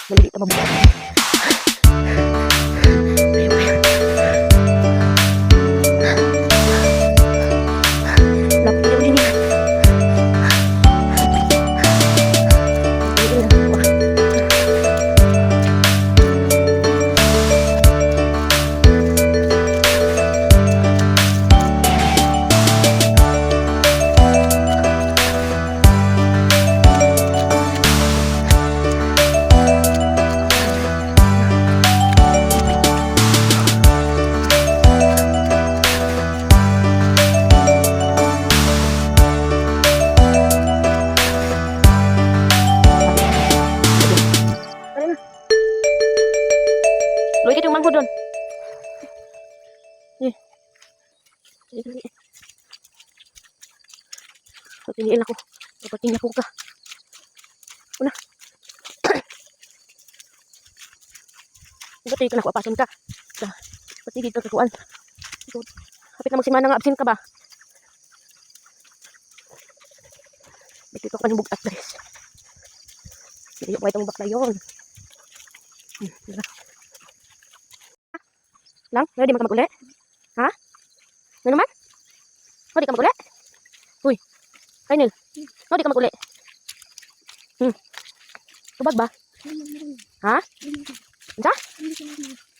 Maliliit na mabuhay. Lapit na yun. Luikit yung mangkod doon. Patingin ako. Patingin ako ka. Una. Ba't ka nakuapasan ka? Patigid ka kakuan. Kapit na magsimana nga absent ka ba? Dito ka pa yung bugat guys. Hindi ko itong bakla yun. Lang? Ngayon di magkamag uli? Ha? Ano naman? O di ka mag uli? Uy, Kainil. O di ka mag uli? Tubag ba? Ha? Isa?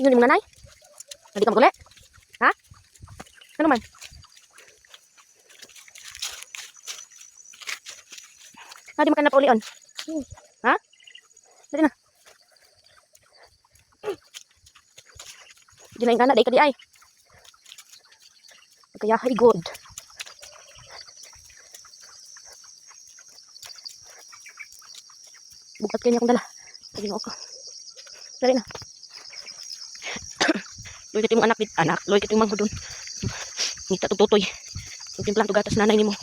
Inyo ni mga nanay? O di ka mag uli? Ha? Ano man? O di makan na pa ulion? Ha? Dali na. Di na yung kana, dahi ka di ay. Kaya ay good. Bukat kanya akong dala. Sabi nga ako. Dari na. Luy kiti mong anak. Luy kiti mong manghudon. Ngita tututoy. Yung timplang tugatas nanay ni mo.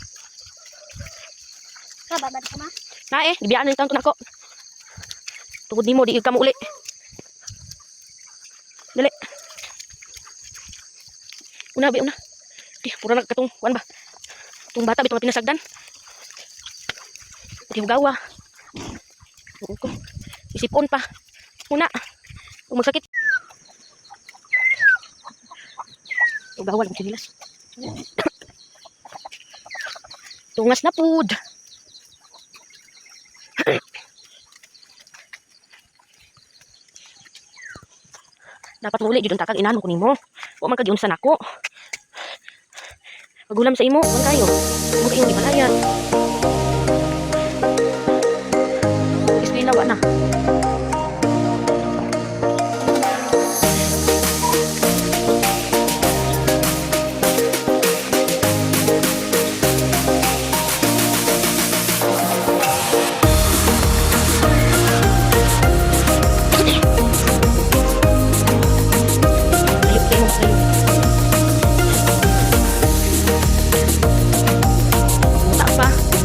Kababad ka ma? Na eh, gibiyaan na yung taon ko. Tugod ni mo, di ka mo uli. Dali. Una, una. Di, pura na katong, kuan ba? Itong bata, bitong pinasagdan. Pati hugawa. Isipon pa. Una. Kung magsakit. Hugawa lang, sinilas. Tungas na food. Dapat muli jud takag inano ko nimo. Wa man ka sa nako. Pagulam sa imo, man kayo. Mo kayo di malayan. Eskwela wa na.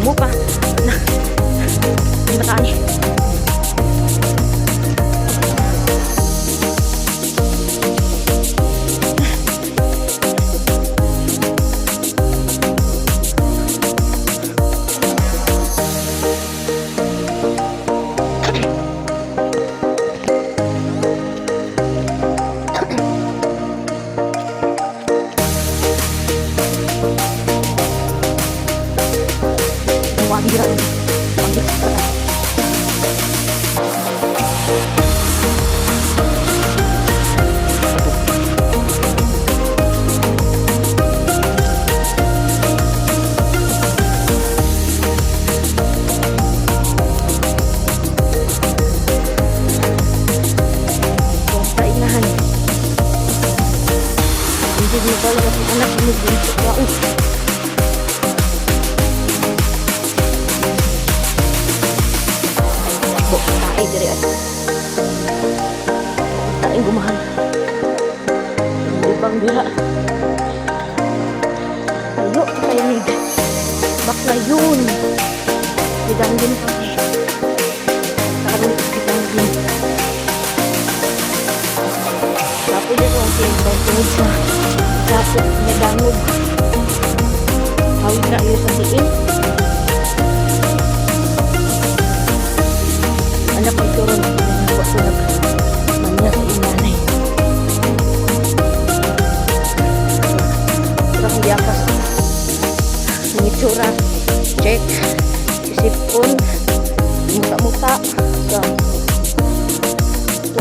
Mo pa na yung bataan niya. Wabira ini. Hindi mo pala anak mo dito. Tayo diri at tayo gumahal ibang biha tayo kayo ni bakla yun diganggin kami karong diganggin tapos dito ang pinagpagpagod sa kapit na dangog hawig na iyo sa diin anak ay turon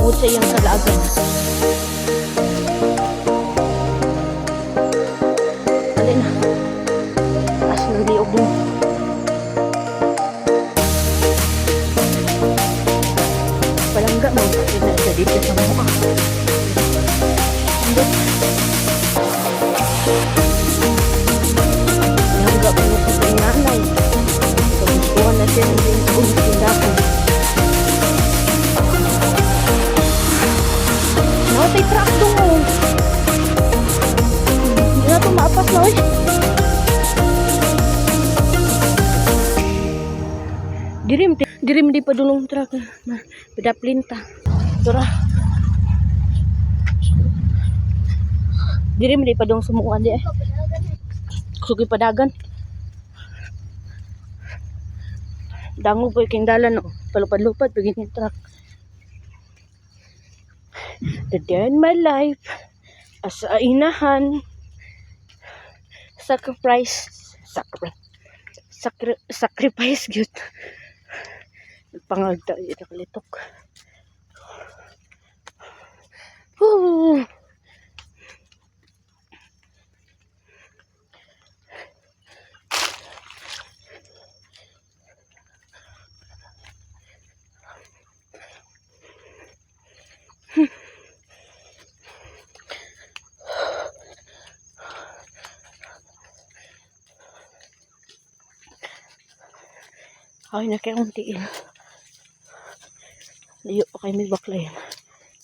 tungod sa iyang kalagan. Alin na. Taas ng liog mo. Palangga mo. Sa dito sa mukha. Palangga mo sa kanyang nanay. Kagustuhan na siya ng tindahan. Nakatay trakto mo. Hindi na ito maapas na eh. Dirim di padulong trak. Pedaplinta. Tura. Dirim di padung semua di eh. Sugi padagan. Dango po iking dalan no. Palupad-lupad pagiging truck. The day in my life as a inahan sacrifice gyud. Pangagda ito kalitok. Ay, nakiuntiin. Layo pa kayo may baklayan.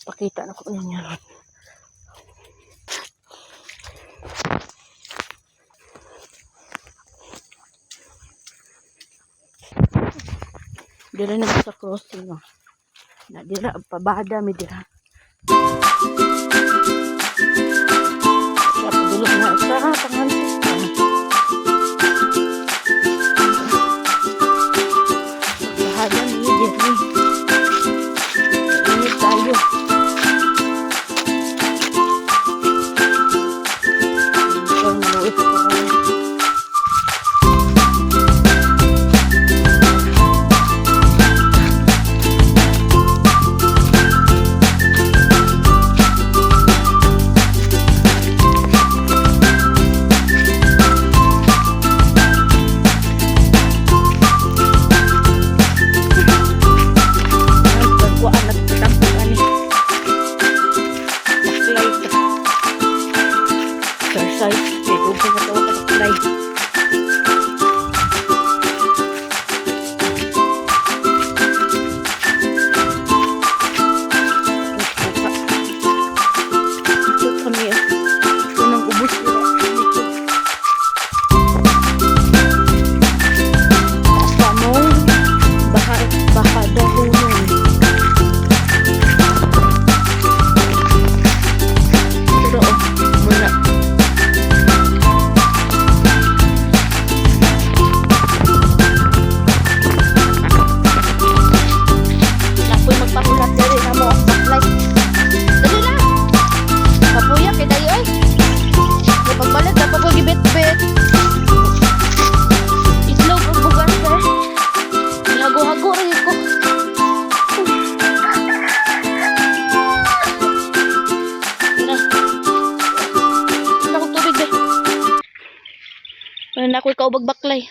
Pakita na ko ninyo. Dira na sa crossing. Na dira, pabada mi dira. Siya padulog na sa pangalan. Init tayo. Na ako ikaw bagbaklay.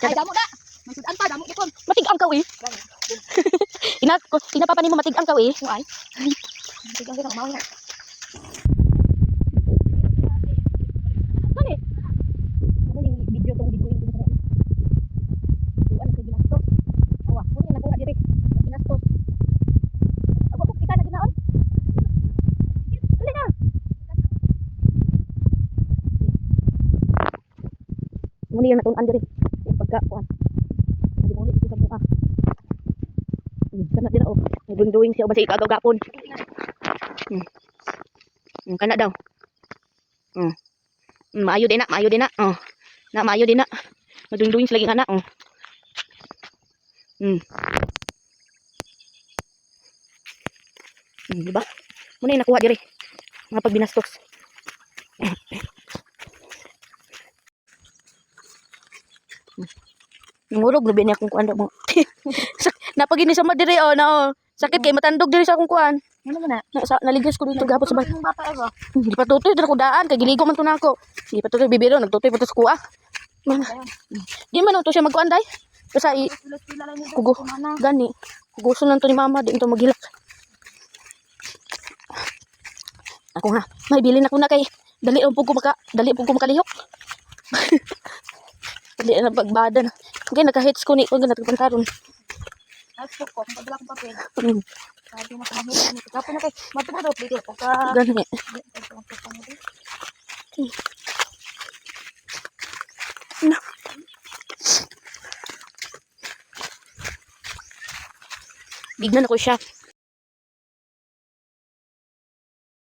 Ay, damo da. Masudan pa, damo ikon. Matigang ka eh. Ina pa ni mo matigang ka eh. Ay. Matigang ka mao ya. Kani? Ano video tong video ini? Tuan sa ginastos. Awa, mo na ko dire. Ginastos. Ako ko kita na ginaon. Muni yung natunan diri pagkakuan. Hindi mo ulit ito sa mukha. Kana dira oh. May dunduing siya ba sa ikagaw-gapon. Kana daw. Maayo din na, maayo din na. Oh. Na maayo din na. Madunduing lagi kana oh. Diba? Muna yung nakuha diri. Mga pagbinastos. Ngurog na bini akong kuan mo. Napagini sa madiri oh na oh. Sakit kay matandog diri sa akong kuan. Ano man na? Naligas ko dito gapon sa bay. Yung bata ego. Di pa tutoy dira ko daan kay giligo man to nako. Di pa tutoy bibiro nagtutoy pa to sa kuha. Man. Di man to siya magkuan day. Basta i Pila lang yung kugo kumana. gani. Kuguso lang to ni mama di to magilak. Ako nga, may bilin ako na kay dali ang pug ko makalihok. Dali na pagbadan. Okay, naka-hits ko ni ko nagpantaron. Ay, ko. Padala kong papel. Mm, Sabi na kamahit. Kapon na kay. Matuwa daw dito. Pagka... gani. Na. Bignan ako siya.